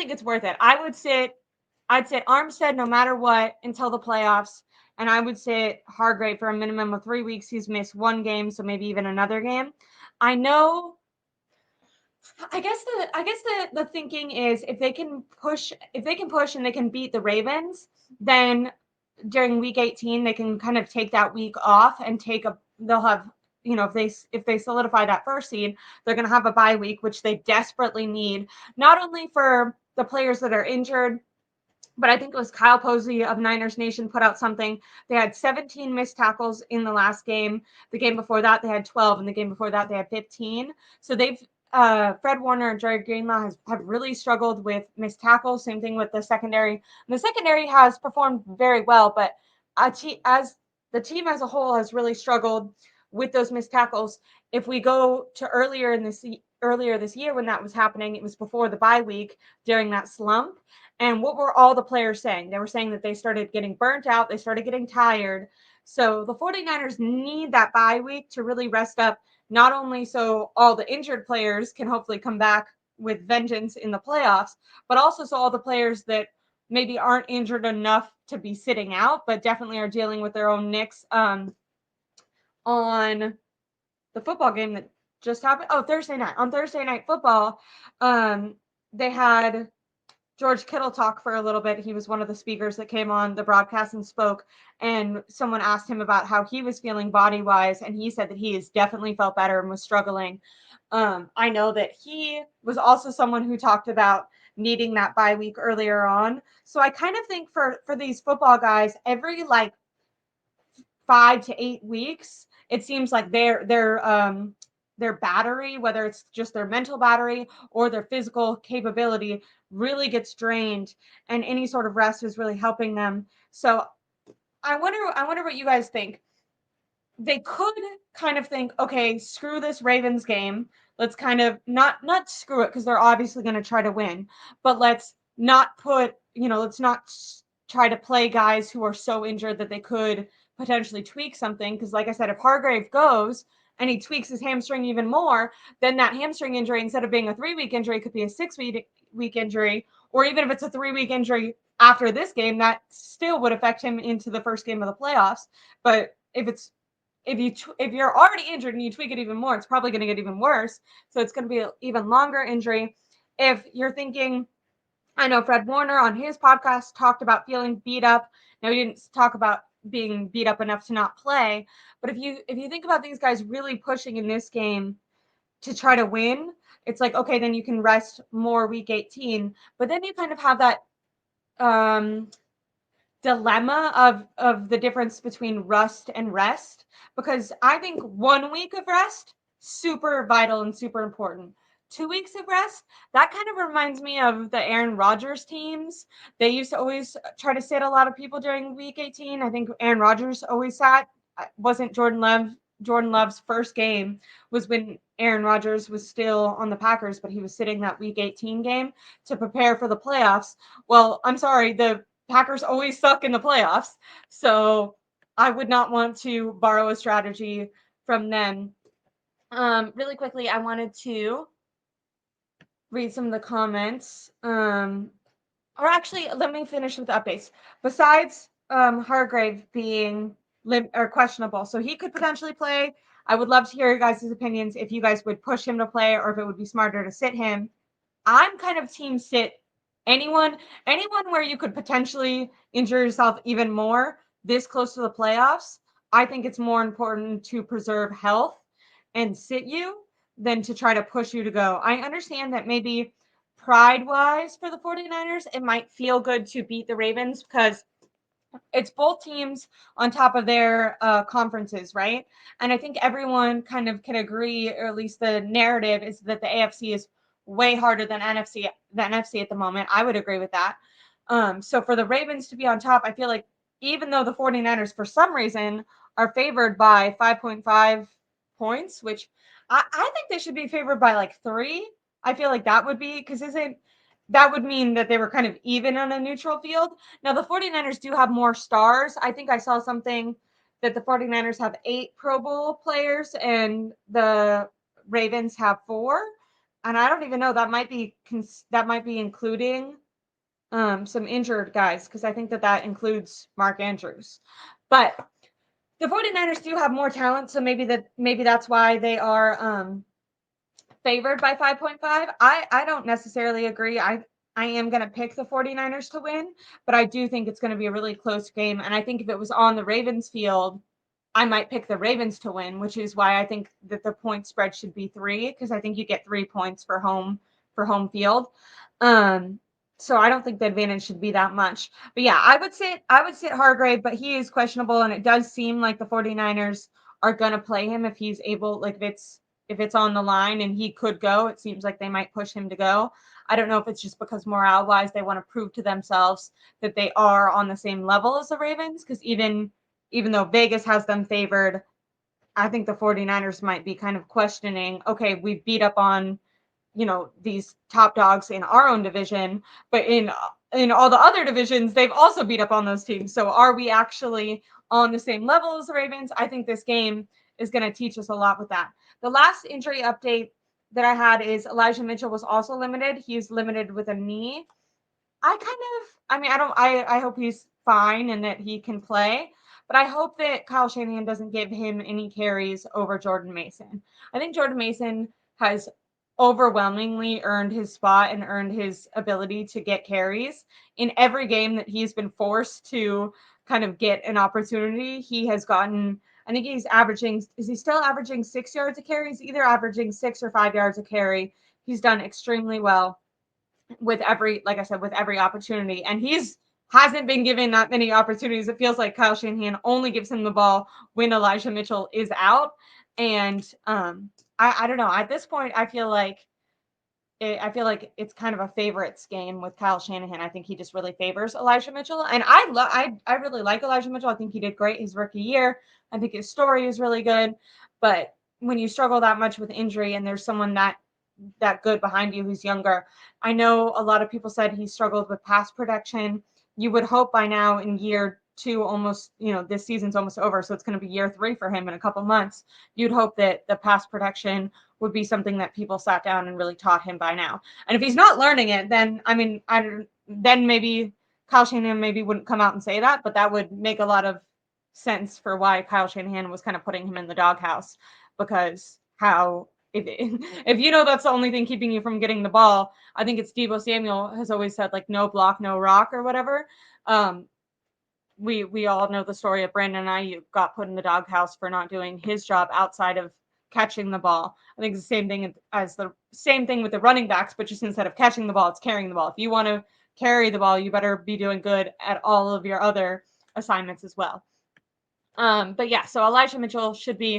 think it's worth it. I'd sit Armstead no matter what until the playoffs, and I would sit Hargrave for a minimum of 3 weeks. He's missed one game, so maybe even another game. I know. I guess the thinking is if they can push and they can beat the Ravens, then during week 18 they can kind of take that week off and they'll have, if they solidify that first seed, they're going to have a bye week, which they desperately need, not only for the players that are injured, but I think it was Kyle Posey of Niners Nation put out something. They had 17 missed tackles in the last game. The game before that, they had 12, and the game before that, they had 15. So Fred Warner and Jerry Greenlaw have really struggled with missed tackles. Same thing with the secondary. And the secondary has performed very well, but as the team as a whole has really struggled with those missed tackles. If we go to earlier this year when that was happening, it was before the bye week during that slump. And what were all the players saying? They were saying that they started getting burnt out, they started getting tired. So the 49ers need that bye week to really rest up, not only so all the injured players can hopefully come back with vengeance in the playoffs, but also so all the players that maybe aren't injured enough to be sitting out, but definitely are dealing with their own nicks on the football game that just happened. Oh, Thursday night. On Thursday Night Football, they had George Kittle talk for a little bit. He was one of the speakers that came on the broadcast and spoke, and someone asked him about how he was feeling body-wise, and he said that he has definitely felt better and was struggling. I know that he was also someone who talked about needing that bye week earlier on. So I kind of think for these football guys, every like 5 to 8 weeks, it seems like their battery, whether it's just their mental battery or their physical capability, really gets drained, and any sort of rest is really helping them. So I wonder what you guys think. They could kind of think, okay, screw this Ravens game. Let's kind of not screw it, because they're obviously going to try to win, but let's not try to play guys who are so injured that they could potentially tweak something. Because like I said, if Hargrave goes and he tweaks his hamstring even more, then that hamstring injury, instead of being a 3-week injury, could be a 6-week injury, or even if it's a 3-week injury after this game, that still would affect him into the first game of the playoffs. But if you're already injured and you tweak it even more, it's probably going to get even worse. So it's going to be an even longer injury. If you're thinking, I know Fred Warner on his podcast talked about feeling beat up. Now, he didn't talk about being beat up enough to not play, but if you think about these guys really pushing in this game to try to win, it's like, okay, then you can rest more week 18, but then you kind of have that um dilemma of the difference between rust and rest, because I think 1 week of rest, super vital and super important. 2 weeks of rest, that kind of reminds me of the Aaron Rodgers teams. They used to always try to sit a lot of people during week 18. I think Aaron Rodgers always sat. Wasn't Jordan Love's first game was when Aaron Rodgers was still on the Packers, but he was sitting that week 18 game to prepare for the playoffs. Well, I'm sorry, the Packers always suck in the playoffs. So I would not want to borrow a strategy from them. Really quickly, I wanted to read some of the comments. Or actually, let me finish with the updates. Besides Hargrave being questionable, so he could potentially play. I would love to hear your guys' opinions, if you guys would push him to play or if it would be smarter to sit him. I'm kind of team sit. Anyone where you could potentially injure yourself even more this close to the playoffs, I think it's more important to preserve health and sit you than to try to push you to go. I understand that maybe pride-wise for the 49ers, it might feel good to beat the Ravens because it's both teams on top of their conferences, right? And I think everyone kind of can agree, or at least the narrative is that the AFC is way harder than NFC at the moment. I would agree with that. So for the Ravens to be on top, I feel like even though the 49ers for some reason are favored by 5.5 points, which I think they should be favored by like 3. I feel like that would be, because that would mean that they were kind of even on a neutral field. Now, the 49ers do have more stars. I think I saw something that the 49ers have 8 Pro Bowl players and the Ravens have 4. and I don't even know, that might be including some injured guys, because I think that includes Mark Andrews. But the 49ers do have more talent, so maybe that's why they are favored by 5.5. I don't necessarily agree. I am going to pick the 49ers to win, but I do think it's going to be a really close game, and I think if it was on the Ravens field, I might pick the Ravens to win, which is why I think that the point spread should be 3, because I think you get 3 points for home field. So I don't think the advantage should be that much. But yeah, I would sit Hargrave, but he is questionable, and it does seem like the 49ers are going to play him if he's able, like if it's on the line and he could go, it seems like they might push him to go. I don't know if it's just because morale wise they want to prove to themselves that they are on the same level as the Ravens, because even though Vegas has them favored, I think the 49ers might be kind of questioning, okay, we beat up on, these top dogs in our own division, but in all the other divisions, they've also beat up on those teams. So are we actually on the same level as the Ravens? I think this game is going to teach us a lot with that. The last injury update that I had is Elijah Mitchell was also limited. He's limited with a knee. I hope he's fine and that he can play, but I hope that Kyle Shanahan doesn't give him any carries over Jordan Mason. I think Jordan Mason has overwhelmingly earned his spot and earned his ability to get carries in every game that he's been forced to kind of get an opportunity. He has gotten, I think he's averaging, is he still averaging 6 yards a carry? He's either averaging 6 or 5 yards a carry. He's done extremely well with every, like I said, with every opportunity. And he's hasn't been given that many opportunities. It feels like Kyle Shanahan only gives him the ball when Elijah Mitchell is out. And I don't know. At this point, I feel like it's kind of a favorites game with Kyle Shanahan. I think he just really favors Elijah Mitchell, and I really like Elijah Mitchell. I think he did great his rookie year. I think his story is really good, but when you struggle that much with injury and there's someone that good behind you who's younger, I know a lot of people said he struggled with pass protection. You would hope by now in year 2, almost, this season's almost over, so it's going to be year 3 for him in a couple months. You'd hope that the pass protection would be something that people sat down and really taught him by now. And if he's not learning it, then then maybe Kyle Shanahan maybe wouldn't come out and say that, but that would make a lot of sense for why Kyle Shanahan was kind of putting him in the doghouse, because if that's the only thing keeping you from getting the ball. I think it's Deebo Samuel has always said, like, no block, no rock, or whatever. We all know the story of Brandon Ayuk got put in the doghouse for not doing his job outside of catching the ball. I think it's the same thing with the running backs, but just instead of catching the ball, it's carrying the ball. If you want to carry the ball, you better be doing good at all of your other assignments as well. But yeah, so Elijah Mitchell should be